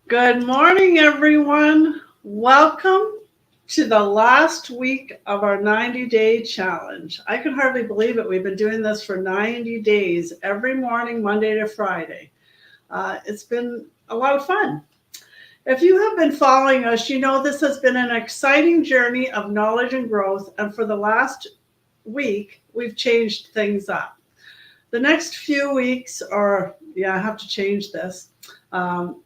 Good morning, everyone. Welcome to the last week of our 90-day challenge. I can hardly believe it. We've been doing this for 90 days, every morning, Monday to Friday. It's been a lot of fun. If you have been following us, you know this has been an exciting journey of knowledge and growth. And for the last week, we've changed things up. The next few weeks, I have to change this. Um,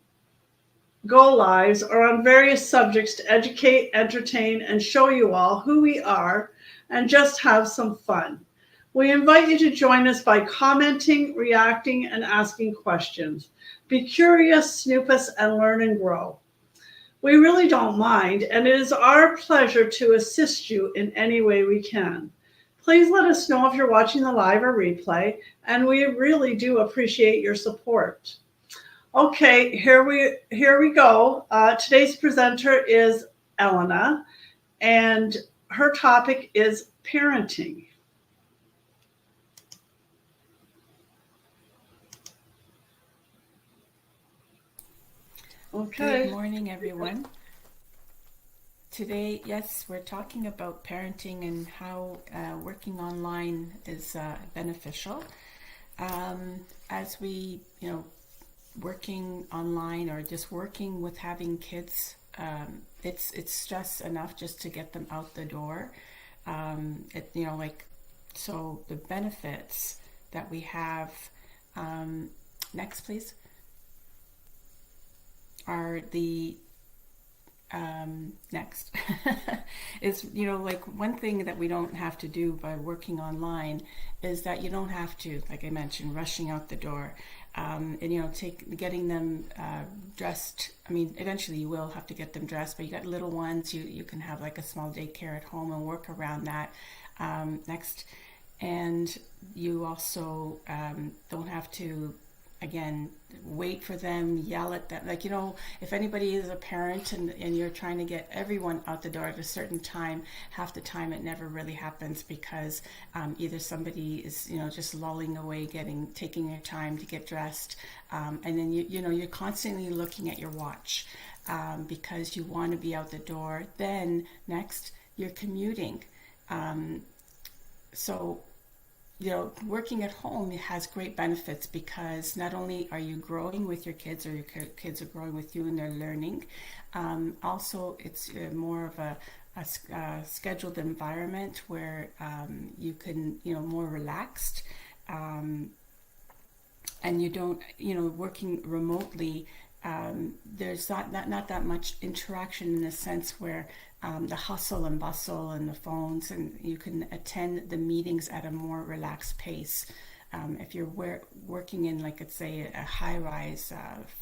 Go lives are on various subjects to educate, entertain, and show you all who we are and just have some fun. We invite you to join us by commenting, reacting, and asking questions. Be curious, snoop us, and learn and grow. We really don't mind, and it is our pleasure to assist you in any way we can. Please let us know if you're watching the live or replay, and we really do appreciate your support. Okay, here we go. Today's presenter is Elena, and her topic is parenting. Good Okay. morning, everyone. Today, yes, we're talking about parenting and how working online is beneficial. As we, working online or just working with having kids, it's stress enough just to get them out the door. So the benefits that we have. Next, please. Are the next is like one thing that we don't have to do by working online is that you don't have to, like I mentioned, rushing out the door, and getting them dressed. I mean, eventually you will have to get them dressed, but you got little ones, you can have like a small daycare at home and work around that. Next. And you also don't have to, again, wait for them, yell at them. If anybody is a parent and you're trying to get everyone out the door at a certain time, half the time it never really happens because either somebody is, just lolling away, taking their time to get dressed, and then you're constantly looking at your watch because you want to be out the door. Then next, you're commuting. So working at home has great benefits because not only are you growing with your kids or your kids are growing with you and they're learning, also it's more of a scheduled environment where you can, more relaxed, and you don't, working remotely, there's not that much interaction in the sense where the hustle and bustle and the phones, and you can attend the meetings at a more relaxed pace. If you're working in, like, let's say, a high rise,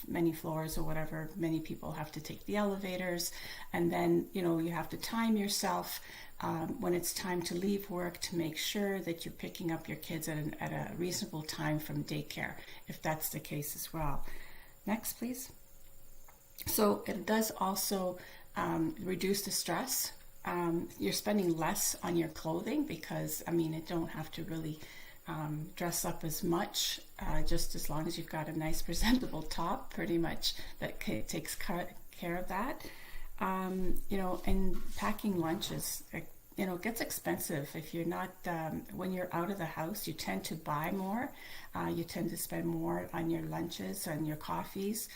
many floors or whatever, many people have to take the elevators, and then you have to time yourself when it's time to leave work to make sure that you're picking up your kids at a reasonable time from daycare, if that's the case as well. Next, please. So it does also reduce the stress. You're spending less on your clothing because, it don't have to really dress up as much, just as long as you've got a nice presentable top, pretty much, that takes care of that. And packing lunches, gets expensive if you're not, when you're out of the house, you tend to buy more. You tend to spend more on your lunches and your coffees.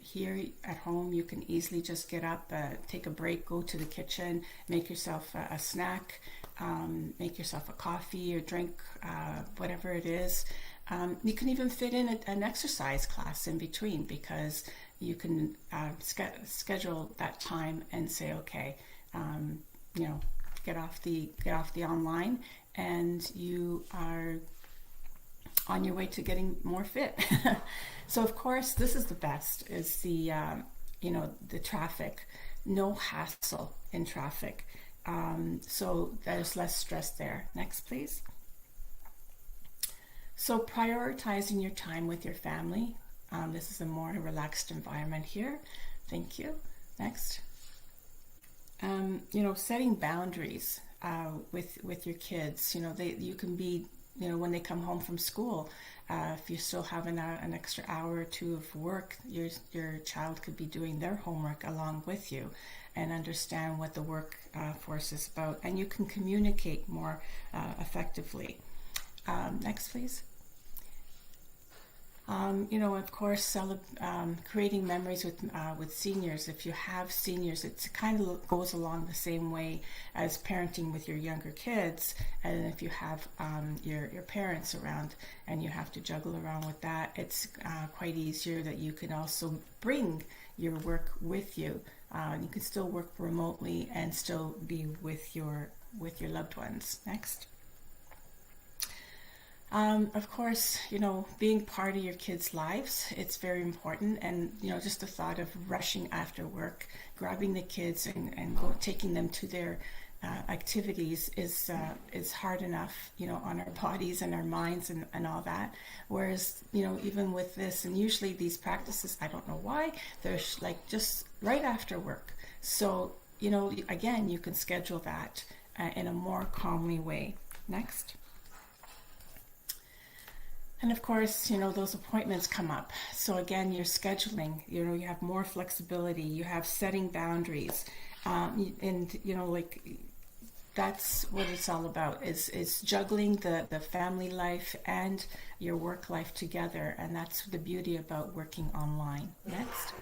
Here at home, you can easily just get up, take a break, go to the kitchen, make yourself a snack, make yourself a coffee or drink, whatever it is. You can even fit in an exercise class in between because you can schedule that time and say, okay, get off the online, and you are on your way to getting more fit. So of course, this is the best, is the traffic. No hassle in traffic. So there's less stress there. Next, please. So prioritizing your time with your family. This is a more relaxed environment here. Thank you. Next. Setting boundaries with your kids. You can be when they come home from school, if you still have an extra hour or two of work, your child could be doing their homework along with you, and understand what the work force is about, and you can communicate more effectively. Next, please. Of course, creating memories with seniors. If you have seniors, it kind of goes along the same way as parenting with your younger kids. And if you have your parents around and you have to juggle around with that, it's quite easier that you can also bring your work with you. You can still work remotely and still be with your loved ones. Next. Of course, being part of your kids' lives, it's very important. And, just the thought of rushing after work, grabbing the kids and taking them to their activities is hard enough, on our bodies and our minds and all that. Whereas, even with this, and usually these practices, I don't know why, they're like just right after work. So, again, you can schedule that in a more calmly way. Next. And of course, those appointments come up. So again, you're scheduling, you have more flexibility, you have setting boundaries. And, like, that's what it's all about, is juggling the family life and your work life together. And that's the beauty about working online. Next.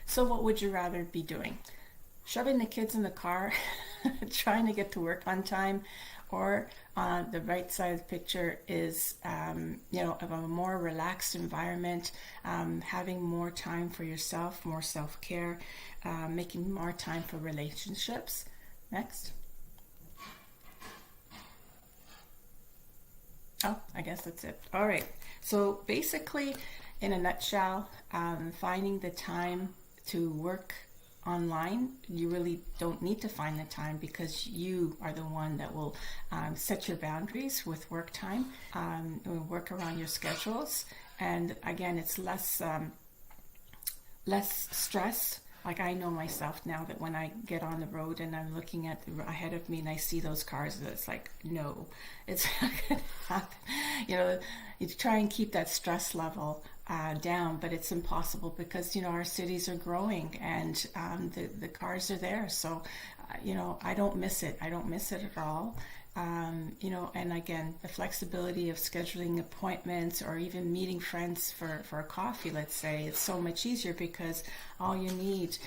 So what would you rather be doing? Shoving the kids in the car, trying to get to work on time, or the right side of the picture is, of a more relaxed environment, having more time for yourself, more self-care, making more time for relationships. Next. Oh, I guess that's it. All right. So basically, in a nutshell, finding the time to work online, you really don't need to find the time, because you are the one that will set your boundaries with work time, work around your schedules. And again, it's less stress. Like, I know myself now that when I get on the road and I'm looking at ahead of me and I see those cars, it's like, no, it's not going to happen. You try and keep that stress level down, but it's impossible, because our cities are growing, and the cars are there. So I don't miss it. I don't miss it at all. And again, the flexibility of scheduling appointments or even meeting friends for a coffee, let's say, it's so much easier, because all you need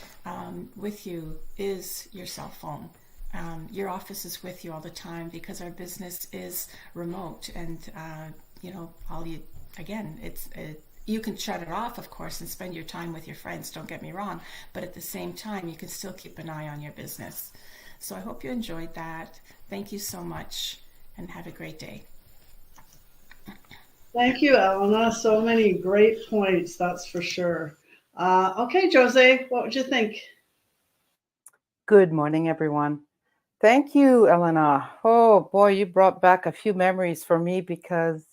with you is your cell phone. Your office is with you all the time, because our business is remote. And you can shut it off, of course, and spend your time with your friends, don't get me wrong, but at the same time, you can still keep an eye on your business. So I hope you enjoyed that. Thank you so much, and have a great day. Thank you, Elena. So many great points, that's for sure. Okay, Jose, what would you think? Good morning, everyone. Thank you, Elena. Oh boy, you brought back a few memories for me, because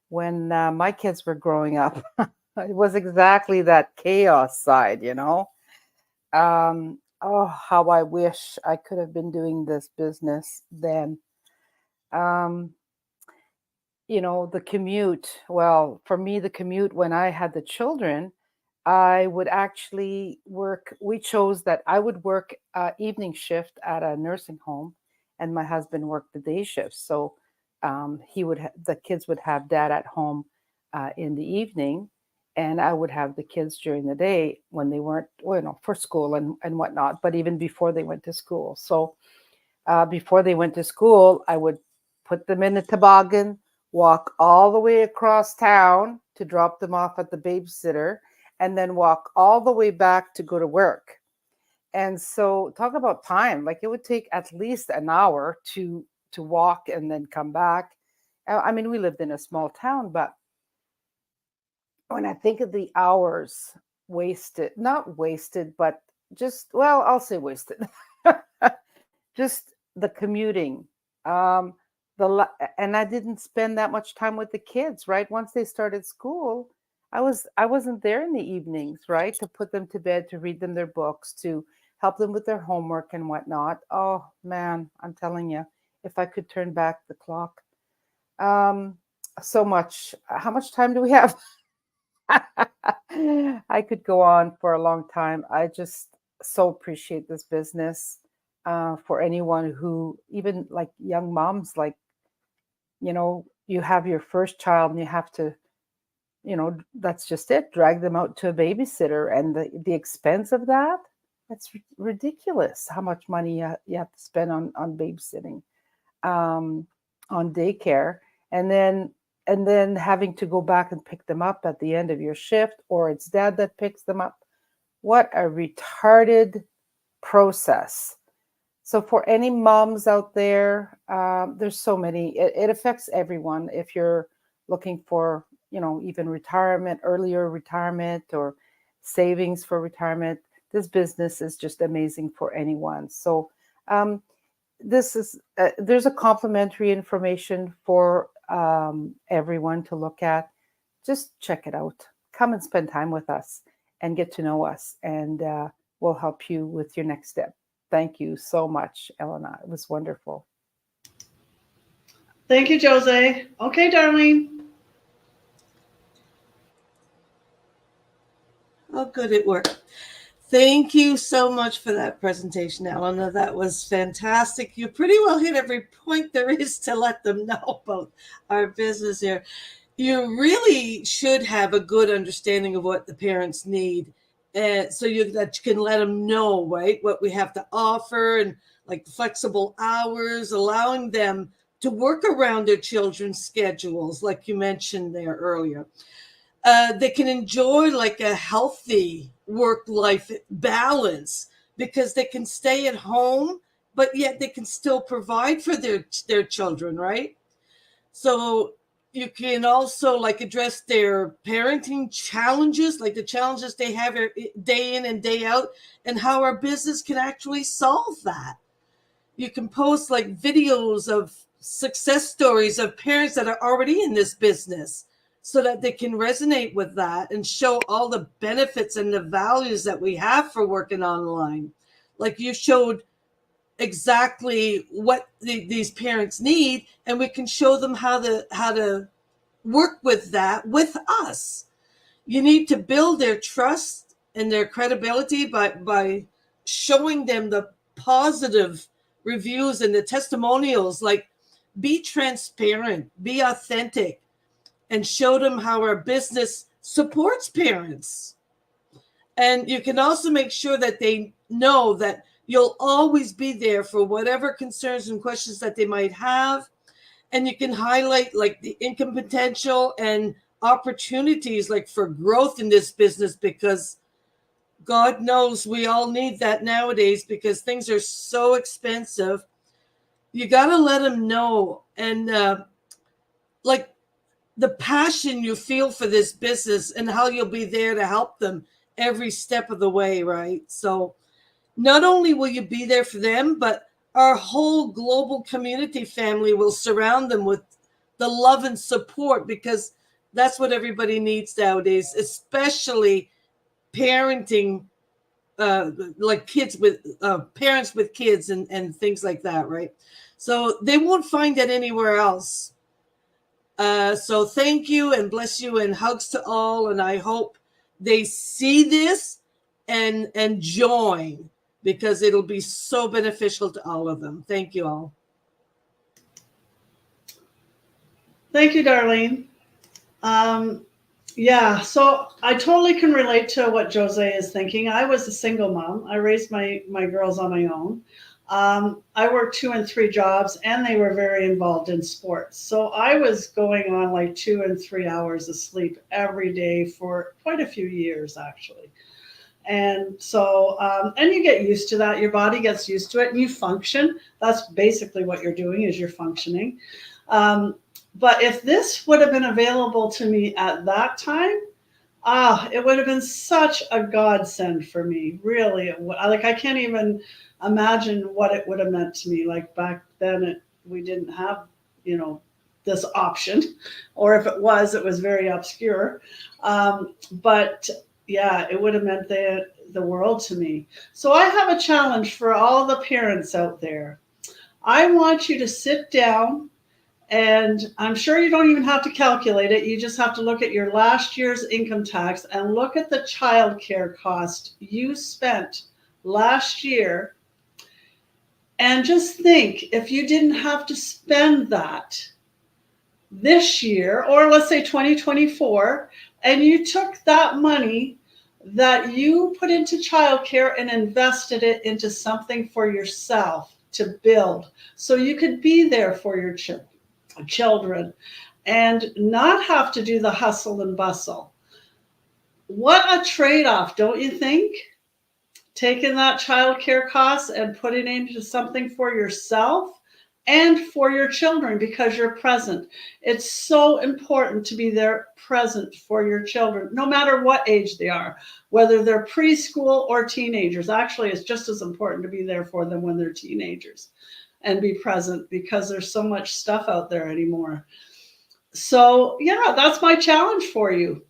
when my kids were growing up, it was exactly that chaos side. Oh, how I wish I could have been doing this business then. Um, the commute. Well, for me, the commute when I had the children, I would actually work. We chose that I would work evening shift at a nursing home, and my husband worked the day shift. So the kids would have dad at home in the evening, and I would have the kids during the day when they weren't, for school and whatnot. But even before they went to school, so before they went to school, I would put them in a toboggan, walk all the way across town to drop them off at the babysitter, and then walk all the way back to go to work. And so talk about time, like it would take at least an hour to walk and then come back. I mean, we lived in a small town, but when I think of the hours wasted, not wasted, but just, well, I'll say wasted. Just the commuting. Um, and I didn't spend that much time with the kids, right? Once they started school, I wasn't there in the evenings, right? To put them to bed, to read them their books, to help them with their homework and whatnot. Oh man, I'm telling you, if I could turn back the clock. So much. How much time do we have? I could go on for a long time. I just so appreciate this business. For anyone who, even like young moms, like, you have your first child and you have to, that's just it. Drag them out to a babysitter, and the expense of that, that's ridiculous. How much money you have to spend on babysitting, um, on daycare, and then having to go back and pick them up at the end of your shift, or it's dad that picks them up. What a retarded process. So for any moms out there, there's so many. It affects everyone. If you're looking for, even retirement, earlier retirement, or savings for retirement, this business is just amazing for anyone. So this is there's a complimentary information for everyone to look at. Just check it out. Come and spend time with us and get to know us, and we'll help you with your next step. Thank you so much, Elena. It was wonderful. Thank you, Jose. Okay, Darlene. Oh, good, it worked. Thank you so much for that presentation, Elena. That was fantastic. You pretty well hit every point there is to let them know about our business here. You really should have a good understanding of what the parents need, so that you can let them know, right, what we have to offer, and like flexible hours, allowing them to work around their children's schedules, like you mentioned there earlier. They can enjoy like a healthy work-life balance, because they can stay at home, but yet they can still provide for their children, right? So you can also like address their parenting challenges, like the challenges they have day in and day out, and how our business can actually solve that. You can post like videos of success stories of parents that are already in this business, so that they can resonate with that and show all the benefits and the values that we have for working online. Like you showed exactly what these parents need, and we can show them how to work with that with us. You need to build their trust and their credibility by showing them the positive reviews and the testimonials. Like, be transparent, be authentic, and show them how our business supports parents. And you can also make sure that they know that you'll always be there for whatever concerns and questions that they might have. And you can highlight like the income potential and opportunities like for growth in this business, because God knows we all need that nowadays, because things are so expensive. You got to let them know. And like the passion you feel for this business, and how you'll be there to help them every step of the way, right? So not only will you be there for them, but our whole global community family will surround them with the love and support, because that's what everybody needs nowadays, especially parenting, like kids with parents with kids and things like that, right? So they won't find that anywhere else. So thank you and bless you and hugs to all. And I hope they see this and join, because it'll be so beneficial to all of them. Thank you all. Thank you, Darlene. Yeah, so I totally can relate to what Jose is thinking. I was a single mom. I raised my girls on my own. I worked 2 and 3 jobs, and they were very involved in sports. So I was going on like 2 and 3 hours of sleep every day for quite a few years, actually. And so, and you get used to that. Your body gets used to it, and you function. That's basically what you're doing, is you're functioning. But if this would have been available to me at that time, it would have been such a godsend for me. Really, like I can't even imagine what it would have meant to me. Like back then, we didn't have, this option, or if it was very obscure. But yeah, it would have meant the world to me. So I have a challenge for all the parents out there. I want you to sit down, and I'm sure you don't even have to calculate it. You just have to look at your last year's income tax and look at the childcare cost you spent last year. And just think, if you didn't have to spend that this year, or let's say 2024, and you took that money that you put into childcare and invested it into something for yourself to build so you could be there for your children and not have to do the hustle and bustle. What a trade-off, don't you think? Taking that childcare cost and putting it into something for yourself and for your children because you're present. It's so important to be there present for your children, no matter what age they are, whether they're preschool or teenagers. Actually, it's just as important to be there for them when they're teenagers and be present because there's so much stuff out there anymore. So yeah, that's my challenge for you.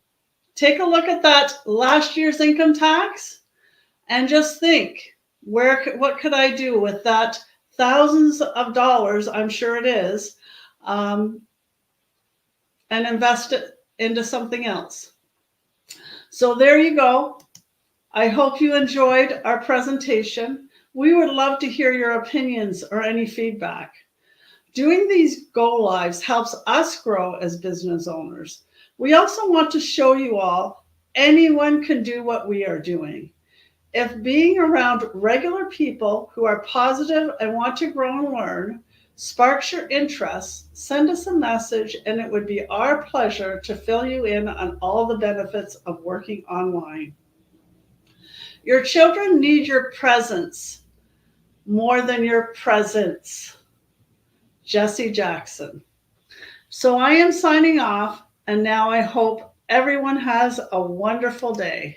Take a look at that last year's income tax and just think, what could I do with that thousands of dollars, I'm sure it is, and invest it into something else. So there you go. I hope you enjoyed our presentation. We would love to hear your opinions or any feedback. Doing these go lives helps us grow as business owners. We also want to show you all anyone can do what we are doing. If being around regular people who are positive and want to grow and learn sparks your interest, send us a message, and it would be our pleasure to fill you in on all the benefits of working online. Your children need your presence more than your presence. Jesse Jackson. So I am signing off, and now I hope everyone has a wonderful day.